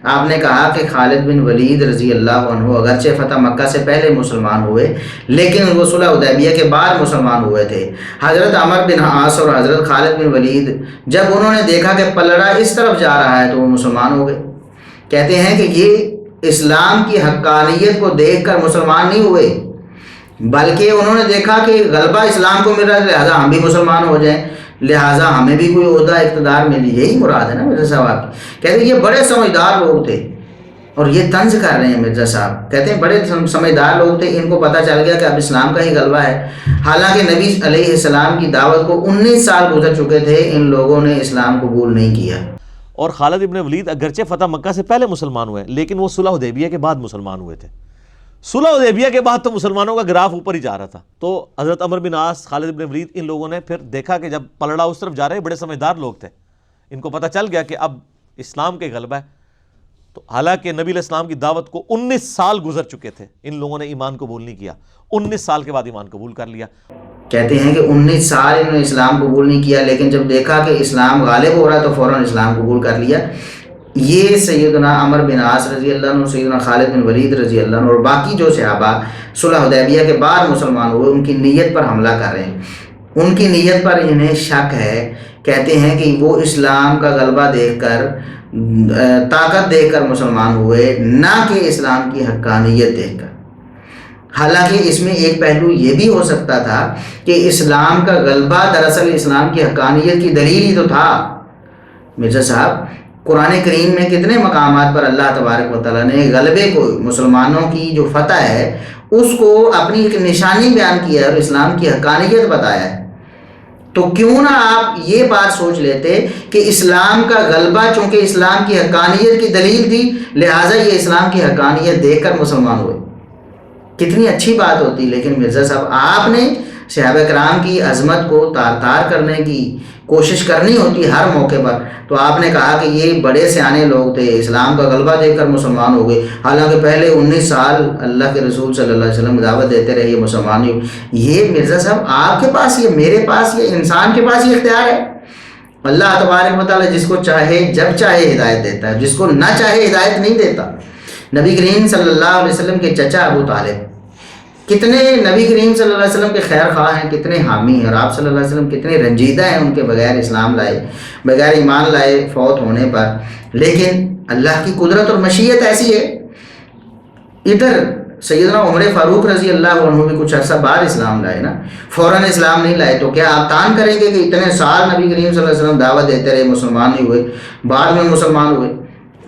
آپ نے کہا کہ خالد بن ولید رضی اللہ عنہ اگرچہ فتح مکہ سے پہلے مسلمان ہوئے لیکن وہ صلح حدیبیہ کے بعد مسلمان ہوئے تھے۔ حضرت عمر بن عاص اور حضرت خالد بن ولید جب انہوں نے دیکھا کہ پلڑا اس طرف جا رہا ہے تو وہ مسلمان ہو گئے۔ کہتے ہیں کہ یہ اسلام کی حقانیت کو دیکھ کر مسلمان نہیں ہوئے، بلکہ انہوں نے دیکھا کہ غلبہ اسلام کو مل رہا ہے، لہٰذا ہم بھی مسلمان ہو جائیں، لہٰذا ہمیں بھی کوئی عہدہ اقتدار مل، یہی مراد ہے نا مرزا صاحب آپ کی۔ کہتے ہیں یہ بڑے سمجھدار لوگ تھے اور یہ طنز کر رہے ہیں مرزا صاحب، کہتے ہیں بڑے سمجھدار لوگ تھے، ان کو پتہ چل گیا کہ اب اسلام کا ہی غلبہ ہے۔ حالانکہ نبی علیہ السلام کی دعوت کو 19 سال گزر چکے تھے، ان لوگوں نے اسلام قبول نہیں کیا۔ اور خالد ابن ولید اگرچہ فتح مکہ سے پہلے مسلمان ہوئے لیکن وہ صلح حدیبیہ کے بعد مسلمان ہوئے تھے۔ صلح حدیبیہ کے بعد تو مسلمانوں کا گراف اوپر ہی جا رہا تھا۔ تو حضرت عمر بن عاص، خالد بن ولید، ان لوگوں نے پھر دیکھا کہ جب پلڑا اس طرف جا رہے، بڑے سمجھدار لوگ تھے، ان کو پتہ چل گیا کہ اب اسلام کے غلبہ ہے۔ تو حالانکہ نبی علیہ السلام کی دعوت کو 19 سال گزر چکے تھے، ان لوگوں نے ایمان قبول نہیں کیا، 19 سال کے بعد ایمان قبول کر لیا۔ کہتے ہیں کہ 19 سال انہوں نے اسلام قبول نہیں کیا، لیکن جب دیکھا کہ اسلام غالب ہو رہا ہے تو فوراً اسلام قبول کر لیا۔ یہ سیدنا عمر بن عاص رضی اللہ عنہ، سیدنا خالد بن ولید رضی اللہ عنہ اور باقی جو صحابہ صلح حدیبیہ کے بعد مسلمان ہوئے، ان کی نیت پر حملہ کر رہے ہیں، ان کی نیت پر انہیں شک ہے۔ کہتے ہیں کہ وہ اسلام کا غلبہ دیکھ کر، طاقت دیکھ کر مسلمان ہوئے، نہ کہ اسلام کی حقانیت دیکھ کر۔ حالانکہ اس میں ایک پہلو یہ بھی ہو سکتا تھا کہ اسلام کا غلبہ دراصل اسلام کی حقانیت کی دلیل ہی تو تھا۔ مرزا صاحب، قرآن کریم میں کتنے مقامات پر اللہ تبارک و تعالیٰ نے غلبے کو، مسلمانوں کی جو فتح ہے اس کو اپنی ایک نشانی بیان کیا ہے اور اسلام کی حقانیت بتایا ہے۔ تو کیوں نہ آپ یہ بات سوچ لیتے کہ اسلام کا غلبہ چونکہ اسلام کی حقانیت کی دلیل تھی، لہٰذا یہ اسلام کی حقانیت دیکھ کر مسلمان ہوئے، کتنی اچھی بات ہوتی۔ لیکن مرزا صاحب، آپ نے صحابہ کرام کی عظمت کو تار تار کرنے کی کوشش کرنی ہوتی ہر موقع پر، تو آپ نے کہا کہ یہ بڑے سیانے لوگ تھے، اسلام کا غلبہ دیکھ کر مسلمان ہو گئے، حالانکہ پہلے 19 سال اللہ کے رسول صلی اللہ علیہ وسلم دعوت دیتے رہے، یہ مسلمان ہی۔ یہ مرزا صاحب آپ کے پاس، یہ میرے پاس، یہ انسان کے پاس یہ اختیار ہے۔ اللہ تبارک و تعالیٰ جس کو چاہے جب چاہے ہدایت دیتا ہے، جس کو نہ چاہے ہدایت نہیں دیتا۔ نبی کریم صلی اللہ علیہ وسلم کے چچا ابو طالب کتنے نبی کریم صلی اللہ علیہ وسلم کے خیر خواہ ہیں، کتنے حامی ہیں، اور آپ صلی اللہ علیہ وسلم کتنے رنجیدہ ہیں ان کے بغیر اسلام لائے، بغیر ایمان لائے فوت ہونے پر۔ لیکن اللہ کی قدرت اور مشیت ایسی ہے۔ ادھر سیدنا عمر فاروق رضی اللہ عنہ بھی کچھ عرصہ بعد اسلام لائے نا، فوراً اسلام نہیں لائے، تو کیا آپ تان کریں گے کہ اتنے سال نبی کریم صلی اللہ علیہ وسلم دعوت دیتے رہے، مسلمان نہیں ہوئے، بعد میں مسلمان ہوئے؟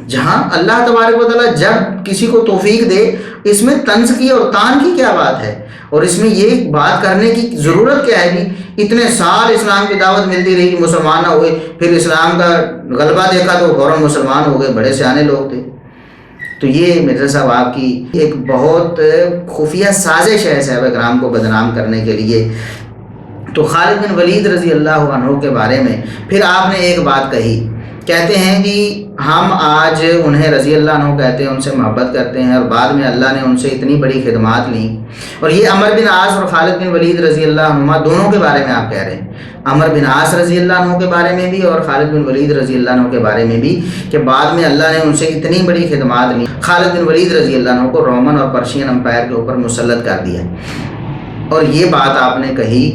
جہاں اللہ تبارک و تعالیٰ جب کسی کو توفیق دے، اس میں طنز کی اور تان کی کیا بات ہے، اور اس میں یہ بات کرنے کی ضرورت کیا ہے کہ اتنے سال اسلام کی دعوت ملتی رہی، مسلمان نہ ہوئے، پھر اسلام کا غلبہ دیکھا تو فوراً مسلمان ہو گئے، بڑے سیانے لوگ تھے۔ تو یہ مرزا صاحب آپ کی ایک بہت خفیہ سازش ہے صحابہ کرام کو بدنام کرنے کے لیے۔ تو خالد بن ولید رضی اللہ عنہ کے بارے میں پھر آپ نے ایک بات کہی، کہتے ہیں کہ ہم آج انہیں رضی اللہ عنہ کہتے ہیں، ان سے محبت کرتے ہیں، اور بعد میں اللہ نے ان سے اتنی بڑی خدمات لیں۔ اور یہ عمر بن عاص اور خالد بن ولید رضی اللہ عنہ دونوں کے بارے میں آپ کہہ رہے ہیں، عمر بن عاص رضی اللہ عنہ کے بارے میں بھی اور خالد بن ولید رضی اللہ عنہ کے بارے میں بھی، کہ بعد میں اللہ نے ان سے اتنی بڑی خدمات لیں۔ خالد بن ولید رضی اللہ عنہ کو رومن اور پرشین امپائر کے اوپر مسلط کر دیا، اور یہ بات آپ نے کہی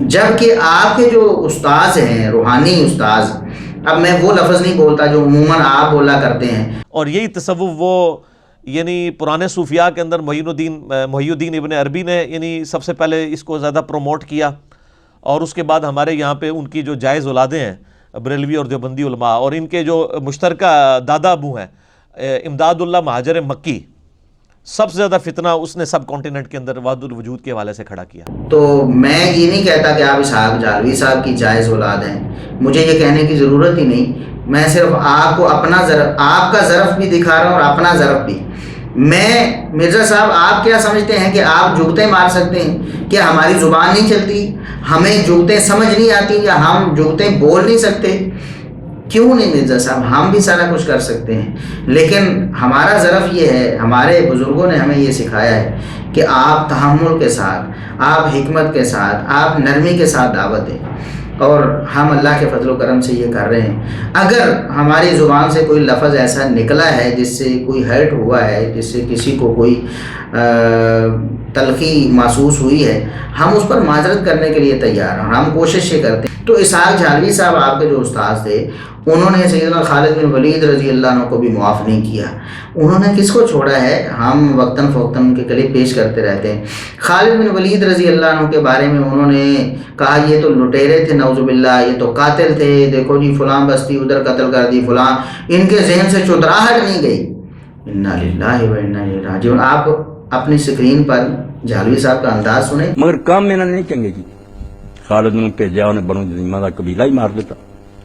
جبکہ آپ کے جو استاذ ہیں، روحانی استاذ، اب میں وہ لفظ نہیں بولتا جو عموماً آپ بولا کرتے ہیں، اور یہی تصوف وہ یعنی پرانے صوفیاء کے اندر محی الدین ابن عربی نے یعنی سب سے پہلے اس کو زیادہ پروموٹ کیا، اور اس کے بعد ہمارے یہاں پہ ان کی جو جائز اولادیں ہیں بریلوی اور دیوبندی علماء، اور ان کے جو مشترکہ دادا ابو ہیں امداد اللہ مہاجر مکی، سب سے زیادہ فتنہ اس نے سب کانٹیننٹ کے اندر وحدت الوجود کے حوالے سے کھڑا کیا۔ تو میں یہ نہیں کہتا کہ آپ اسحاق جالوی صاحب کی جائز اولاد ہیں، مجھے یہ کہنے کی ضرورت ہی نہیں، میں صرف آپ کو اپنا ظرف، آپ کا ظرف بھی دکھا رہا ہوں اور اپنا ظرف بھی۔ میں مرزا صاحب، آپ کیا سمجھتے ہیں کہ آپ جگتیں مار سکتے ہیں؟ کیا ہماری زبان نہیں چلتی، ہمیں جگتیں سمجھ نہیں آتی، یا ہم جگتیں بول نہیں سکتے؟ کیوں نہیں مرزا صاحب، ہم بھی سارا کچھ کر سکتے ہیں، لیکن ہمارا ظرف یہ ہے، ہمارے بزرگوں نے ہمیں یہ سکھایا ہے کہ آپ تحمل کے ساتھ، آپ حکمت کے ساتھ، آپ نرمی کے ساتھ دعوت دیں۔ اور ہم اللہ کے فضل و کرم سے یہ کر رہے ہیں. اگر ہماری زبان سے کوئی لفظ ایسا نکلا ہے جس سے کوئی ہرٹ ہوا ہے، جس سے کسی کو کوئی تلخی محسوس ہوئی ہے، ہم اس پر معذرت کرنے کے لیے تیار ہیں، ہم کوشش یہ کرتے ہیں. تو اسحاق جھالوی صاحب آپ کے جو استاذ تھے، انہوں نے سیدنا خالد بن ولید رضی اللہ عنہ کو بھی معاف نہیں کیا. انہوں نے کس کو چھوڑا ہے؟ ہم وقتاً فوقتاً ان کے کلپ پیش کرتے رہتے ہیں. خالد بن ولید رضی اللہ عنہ کے بارے میں انہوں نے کہا یہ تو لٹیرے تھے، نعوذ باللہ، یہ تو قاتل تھے، دیکھو جی فلاں بستی ادھر قتل کر دی، فلاں، ان کے ذہن سے چتراہٹ نہیں گئی. انا للہ و انا الیہ راجعون. آپ اپنی سکرین پر جھالوی صاحب کا انداز سنیں. مگر کام میں نہیں چنگے کی. خالد نے بھیجا، انہیں بنو جزیمہ کا قبیلہ ہی مار دیتا.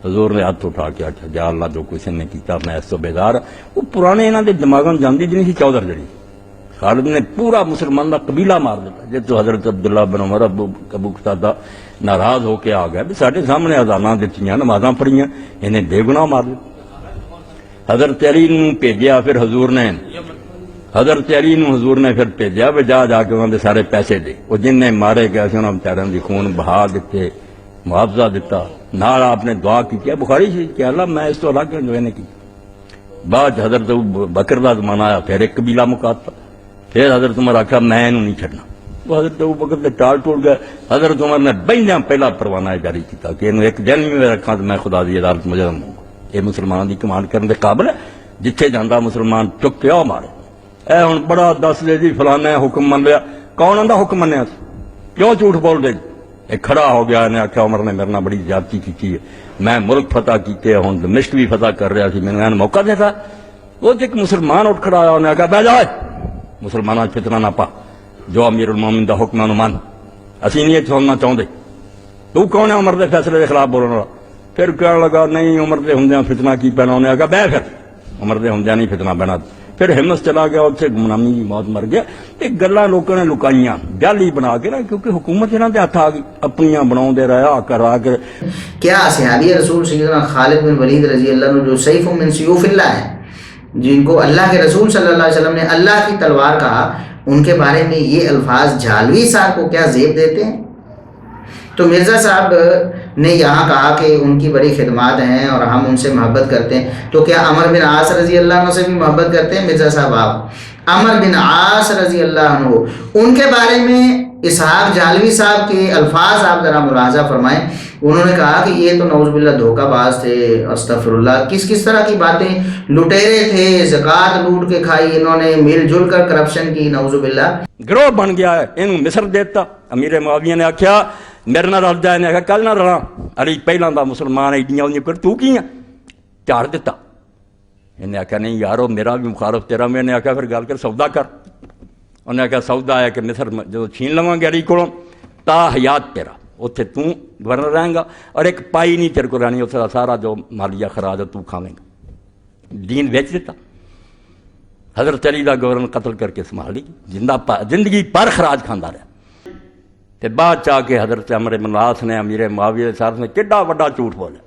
حضور نے ہاتھ اٹھا کے آخیا جا اللہ جو کچھ نے کیتا میں اس تو بیدار. وہ پرانے انہوں کے دماغوں میں جاندی جنی سی چودھر جڑی. خالد نے پورا مسلمان کا قبیلہ مار دیتا. جی تو حضرت عبداللہ بن عمر ابو قتادہ ناراض ہو کے آ گیا بھی سارے سامنے اذاناں دتیاں، نمازاں پڑھیاں، انہیں بے گناہ مار دیتا. حضرت علی نے بھیجا، پھر حضور نے حضرت علی نو حضور نے پھر بھیجا بھی جا کے انہوں نے سارے پیسے دے. وہ جن نے مارے گئے سے انہوں نے بیچاروں دی خون بہا دیتے، معاوضہ دیتا. نال آپ نے دعا کی بخاری سے کہ اللہ میں اس تو الگ جو نے کی. بعد حضرت بکر کا زمانہ آیا، پھر ایک قبیلہ مکاتا. پھر حضرت عمر آخیا میں انہوں نہیں چھڑنا. وہ حضرت بکر کے ٹال ٹوٹ گئے. حضرت عمر نے بہنیاں پہلا پروانہ جاری کیا کہ انہوں ایک دن میں رکھا تو میں خدا دی عدالت مجرم ہوں. یہ مسلمانوں کی کمانڈ کرنے کے قابل ہے. جتھے جانا مسلمان چک کے آؤ مارے. اے ہوں بڑا دس دے جی فلانا حکم من لیا. کون آدھا حکم منیا؟ کیوں جھوٹ بول دے؟ ایک کھڑا ہو گیا، انہیں آخیا عمر نے میرے نال بڑی زیادتی کی ہے، میں ملک فتح کیتے، ہوں دمشق بھی فتح کر رہا سی، میں نے موقع دیتا. وہ ایک مسلمان اٹھ کھڑا آیا، انہیں آخیا بہ جائے مسلمانوں فتنہ نہ پا، جو امیر المومنین دا حکم انہوں مان، اسی نہیں سننا چاہتے. تو کون ہے عمر دے فیصلے کے خلاف بولنے والا؟ پھر کہنے لگا نہیں عمر دے ہوندیاں فتنہ کی پینا. انہیں آخیا بہ پھر عمر دے ہوندیاں نہیں فتنہ بہنا. پھر ہمت چلا گیا، اتنے گمنامی کی موت مر گیا. یہ گلاں لوگوں نے لکائیاں جعلی بنا کے نا، کیونکہ حکومت انہوں کے ہاتھ آ گئی، اپنیاں بنا رہا کرا کے. کیا صحابی رسول سیدنا خالد بن ولید رضی اللہ عنہ جو سیف من سیوف اللہ ہے، جن کو اللہ کے رسول صلی اللہ علیہ وسلم نے اللہ کی تلوار کہا، ان کے بارے میں یہ الفاظ جھالوی صاحب کو کیا زیب دیتے ہیں؟ تو مرزا صاحب نے یہاں کہا کہ ان کی بڑی خدمات ہیں اور ہم ان سے محبت کرتے ہیں. تو کیا عمر بن عاص رضی اللہ عنہ سے بھی محبت کرتے ہیں مرزا صاحب آپ؟ عمر بن عاص رضی اللہ عنہ، ان کے بارے میں اسحاق جھالوی صاحب کے الفاظ آپ ذرا ملاحظہ فرمائیں. انہوں نے کہا کہ یہ تو نعوذ باللہ دھوکہ باز تھے، استغفر اللہ، کس طرح کی باتیں، لٹیرے تھے، زکوٰۃ لوٹ کے کھائی انہوں نے، مل جل کر کرپشن کی، نعوذ باللہ. گروہ بن گیا ہے، انہوں مصر دیتا. امیر معاویہ نے آخیا میرے نہ رل جائے، نے آخیا کل نہ رلاں، علی پہلاں دا مسلمان ایڈیاں انہیں کر تو کی ہیں، چار دیتا. انہیں آخیا نہیں یارو میرا بھی مخالف تیرا. میں نے آخیا پھر گل کر سودا کر. انہیں آخیا سودا ہے کہ مصر جو چھین لواں گے علی کولوں تا حیات تیرا، اتنے تو گورنر رہیں گا، اور ایک پائی نہیں تیرے کو رہنی، اتنا سارا جو مالیہ خراج تو کھاویں گا. دین بیچ دیتا. حضرت علی دا گورنر قتل کر کے سنبھال لی، زندگی پر خراج کھانا رہا. تے بعد چاہ کے حضرت عمر بن العاص نے امیر معاویہ صاحب نے کڈا بڑا جھوٹ بولا،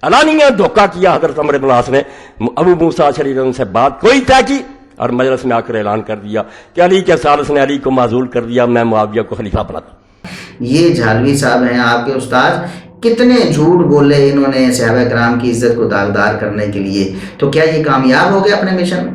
علانیہ دھوکہ کیا. حضرت عمر بن العاص نے ابو موسیٰ اشعری ان سے بات کوئی طے کی اور مجلس میں آ کر اعلان کر دیا کہ علی کے ثالث نے علی کو معزول کر دیا، میں معاویہ کو خلیفہ بناتا. یہ جھالوی صاحب ہیں آپ کے استاد، کتنے جھوٹ بولے انہوں نے صحابہ کرام کی عزت کو داغدار کرنے کے لیے. تو کیا یہ کامیاب ہو گئے اپنے مشن میں؟